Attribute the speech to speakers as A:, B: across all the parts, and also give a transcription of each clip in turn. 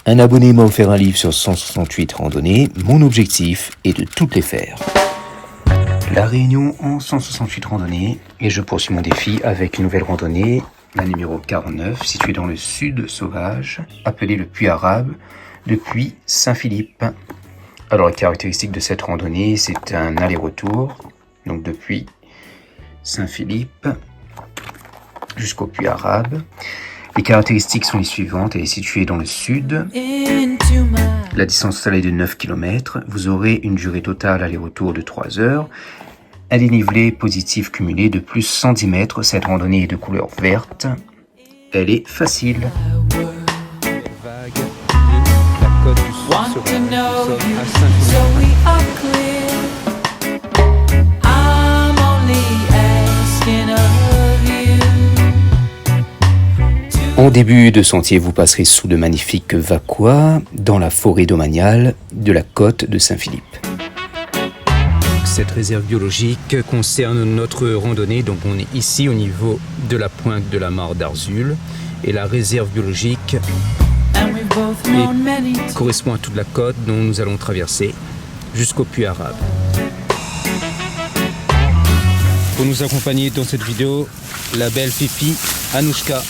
A: Un abonné m'a offert un livre sur 168 randonnées. Mon objectif est de toutes les faire. La Réunion en 168 randonnées. Et je poursuis mon défi avec une nouvelle randonnée, la numéro 49, située dans le sud sauvage, appelée le Puy Arabe, depuis Saint-Philippe. Alors, la caractéristique de cette randonnée, c'est un aller-retour, donc depuis Saint-Philippe jusqu'au Puy Arabe. Les caractéristiques sont les suivantes. Elle est située dans le sud. La distance totale est de 9 km. Vous aurez une durée totale aller-retour de 3 heures. Un dénivelé positif cumulé de plus 110 mètres. Cette randonnée est de couleur verte. Elle est facile.
B: La côte du sud sauvage, à Saint-Philippe.
A: En début de sentier, vous passerez sous de magnifiques vaquois dans la forêt domaniale de la côte de Saint-Philippe.
B: Cette réserve biologique concerne notre randonnée, donc on est ici au niveau de la pointe de la mare d'Arzul et la réserve biologique correspond à toute la côte dont nous allons traverser jusqu'au Puy Arabe. Pour nous accompagner dans cette vidéo, la belle Fifi Anouchka.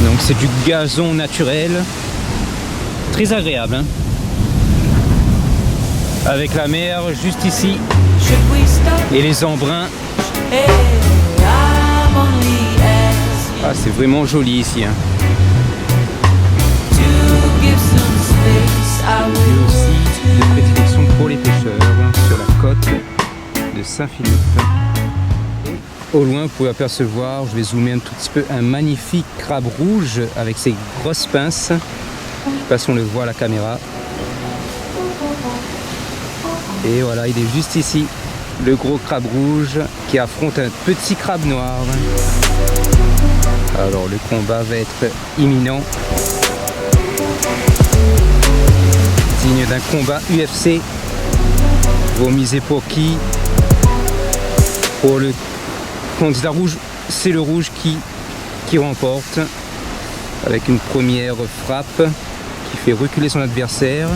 B: Donc c'est du gazon naturel, très agréable, hein, avec la mer juste ici et les embruns. Ah, c'est vraiment joli ici, hein. Et aussi de prédilection pour les pêcheurs sur la côte de Saint-Philippe. Au loin, vous pouvez apercevoir, je vais zoomer un tout petit peu, un magnifique crabe rouge avec ses grosses pinces. Je ne sais pas si on le voit à la caméra. Et voilà, il est juste ici, le gros crabe rouge qui affronte un petit crabe noir. Alors le combat va être imminent. Digne d'un combat UFC. Vous misez pour qui? Pour le candidat rouge, c'est le rouge qui remporte avec une première frappe qui fait reculer son adversaire.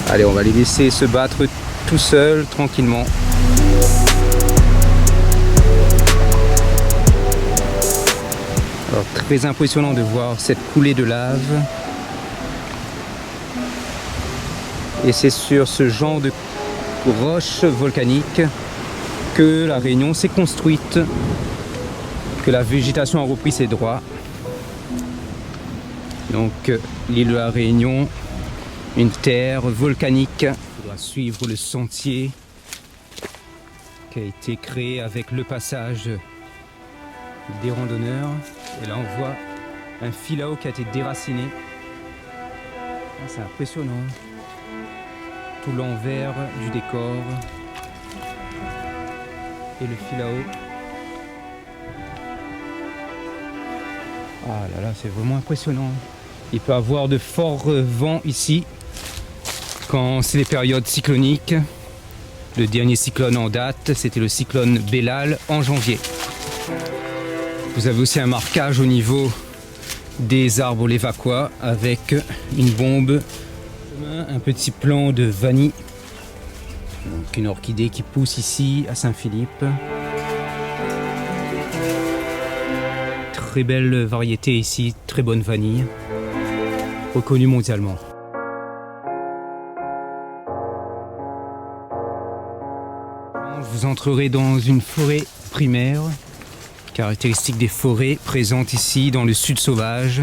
B: Allez, on va les laisser se battre tout seuls, tranquillement. Alors, très impressionnant de voir cette coulée de lave. Et c'est sur ce genre de roche volcanique que la Réunion s'est construite, que la végétation a repris ses droits. Donc l'île de la Réunion, une terre volcanique. Il faudra suivre le sentier qui a été créé avec le passage des randonneurs. Et là on voit un filao qui a été déraciné. Ah, c'est impressionnant. Tout l'envers du décor et le filao. Ah là là, c'est vraiment impressionnant. Il peut y avoir de forts vents ici quand c'est les périodes cycloniques. Le dernier cyclone en date, c'était le cyclone Bellal en janvier. Vous avez aussi un marquage au niveau des arbres les vaquois avec une bombe. Un petit plant de vanille, donc une orchidée qui pousse ici à Saint-Philippe. Très belle variété ici, très bonne vanille, reconnue mondialement. Vous entrerez dans une forêt primaire, caractéristique des forêts présentes ici dans le sud sauvage,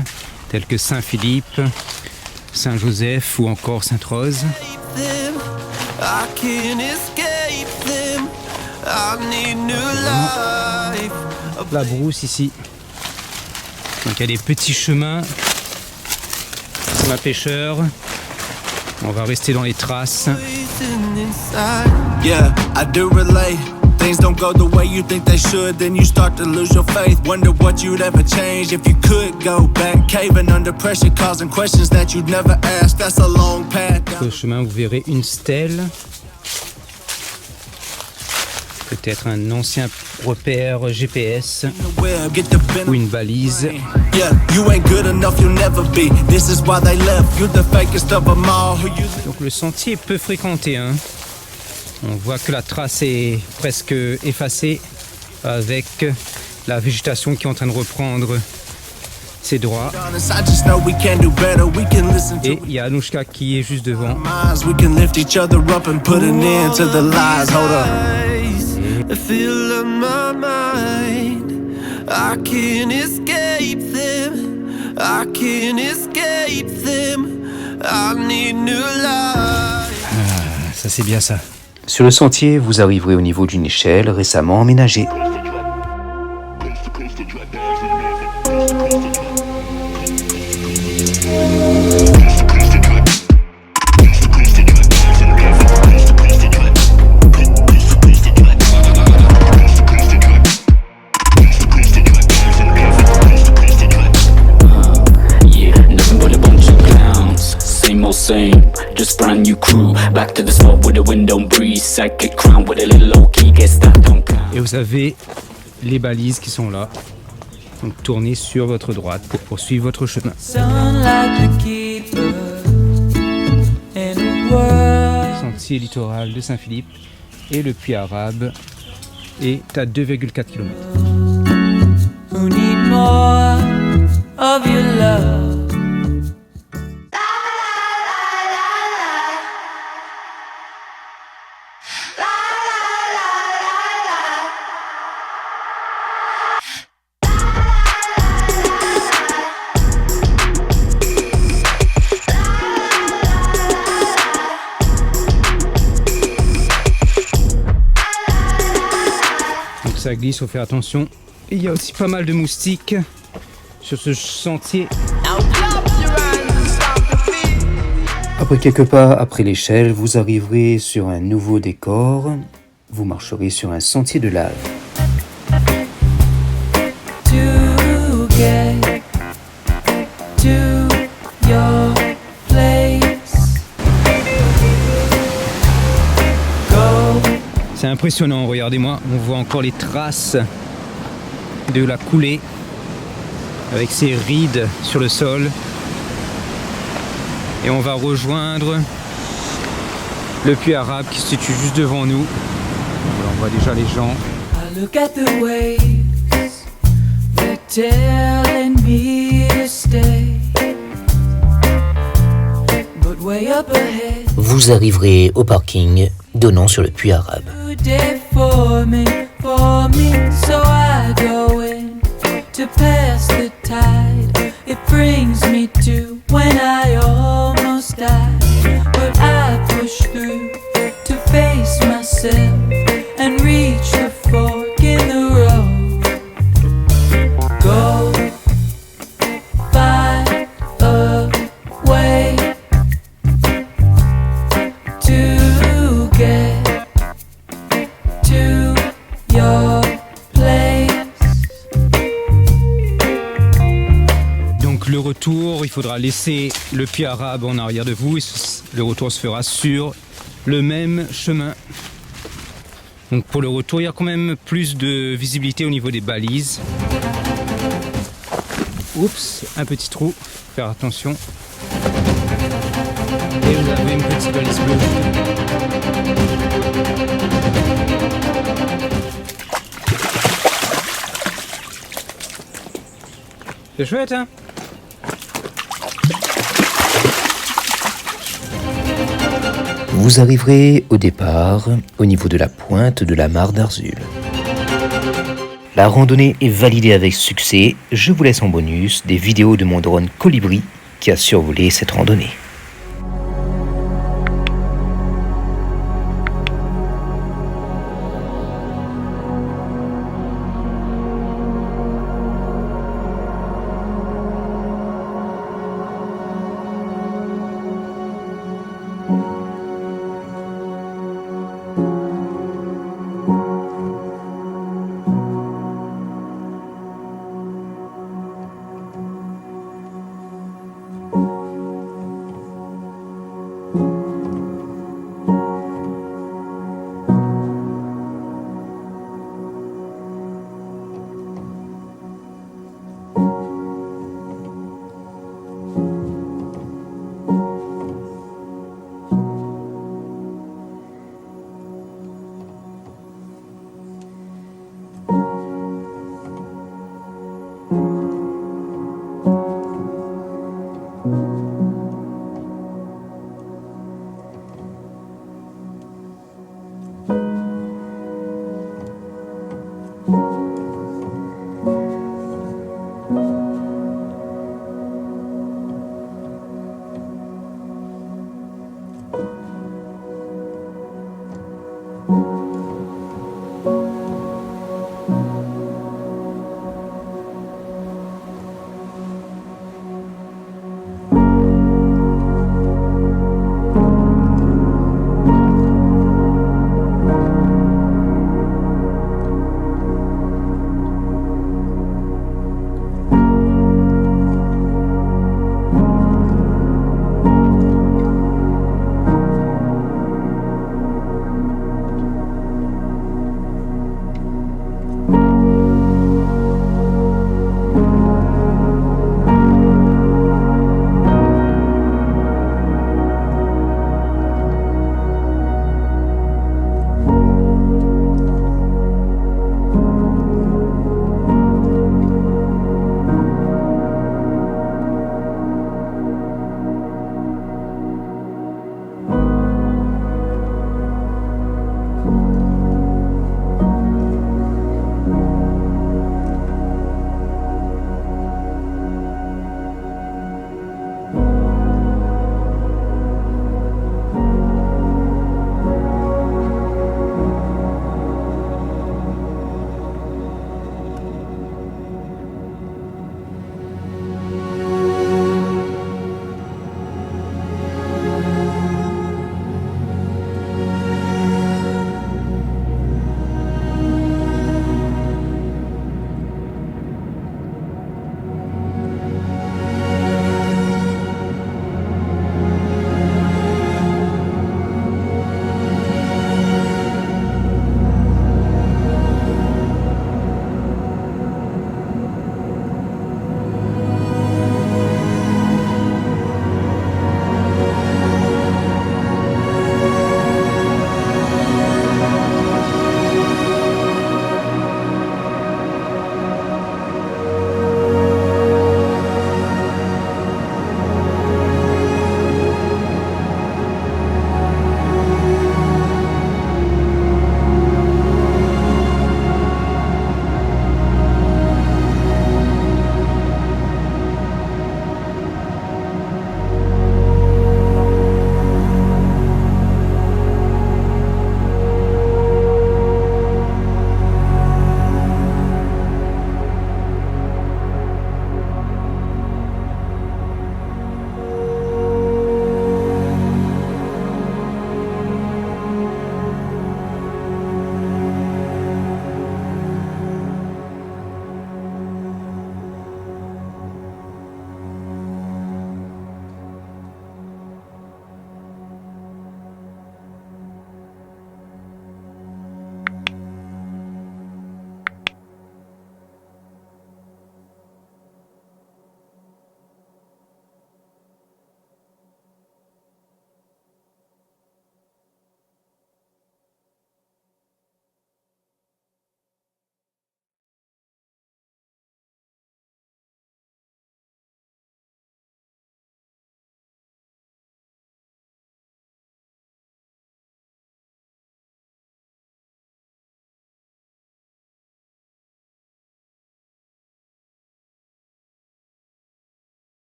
B: telles que Saint-Philippe, Saint-Joseph ou encore Sainte-Rose. La brousse ici. Donc il y a des petits chemins pêcheurs On va rester dans les traces.
C: Yeah, I do relate. Things don't go the way you think they should, then you start to lose your faith. Wonder what you'd ever change if you could go back. Caving under pressure, causing questions that you'd never ask. That's a long path.
B: Sur le chemin, vous verrez une stèle. Peut-être un ancien repère GPS ou une balise. Donc le sentier est peu fréquenté, hein. On voit que la trace est presque effacée avec la végétation qui est en train de reprendre ses droits. Et il y a Anouchka qui est juste devant.
C: I feel on my mind. I can't escape them. I can't escape them. I need new life.
B: Ah, ça c'est bien ça.
A: Sur le sentier, vous arriverez au niveau d'une échelle récemment emménagée.
D: Same, just brand new crew. Back to the spot where the wind don't breeze. Psychic crown with a little low key. Guess that don't count.
B: Et vous avez les balises qui sont là. Donc tournez sur votre droite pour poursuivre votre chemin. Sentier littoral de Saint-Philippe et le Puy Arabe est à 2,4 km.
E: Who need more of your love?
B: Ça glisse, faut faire attention. Et il y a aussi pas mal de moustiques sur ce sentier.
A: Après quelques pas après l'échelle, vous arriverez sur un nouveau décor. Vous marcherez sur un sentier de lave.
E: To get to your place. Go.
B: C'est impressionnant, regardez-moi, on voit encore les traces de la coulée avec ses rides sur le sol. Et on va rejoindre le Puy Arabe qui se situe juste devant nous. Voilà, on voit déjà les gens.
E: I look at the waves, they're telling me to stay. But way up ahead,
F: Vous arriverez au parking donnant sur le Puy Arabe.
E: day for me, so I go in to pass the tide. It brings me to when I almost died, but I push through to face myself and reach the fork in the road. Go find a way to get to your place.
B: Donc le retour, il faudra laisser le Puy Arabe en arrière de vous et le retour se fera sur le même chemin. Donc pour le retour, il y a quand même plus de visibilité au niveau des balises. Oups, un petit trou, faire attention. Et vous avez une petite balise bleue. C'est chouette, hein?
A: Vous arriverez au départ, au niveau de la pointe de la mare d'Arzul. La randonnée est validée avec succès. Je vous laisse en bonus des vidéos de mon drone Colibri qui a survolé cette randonnée.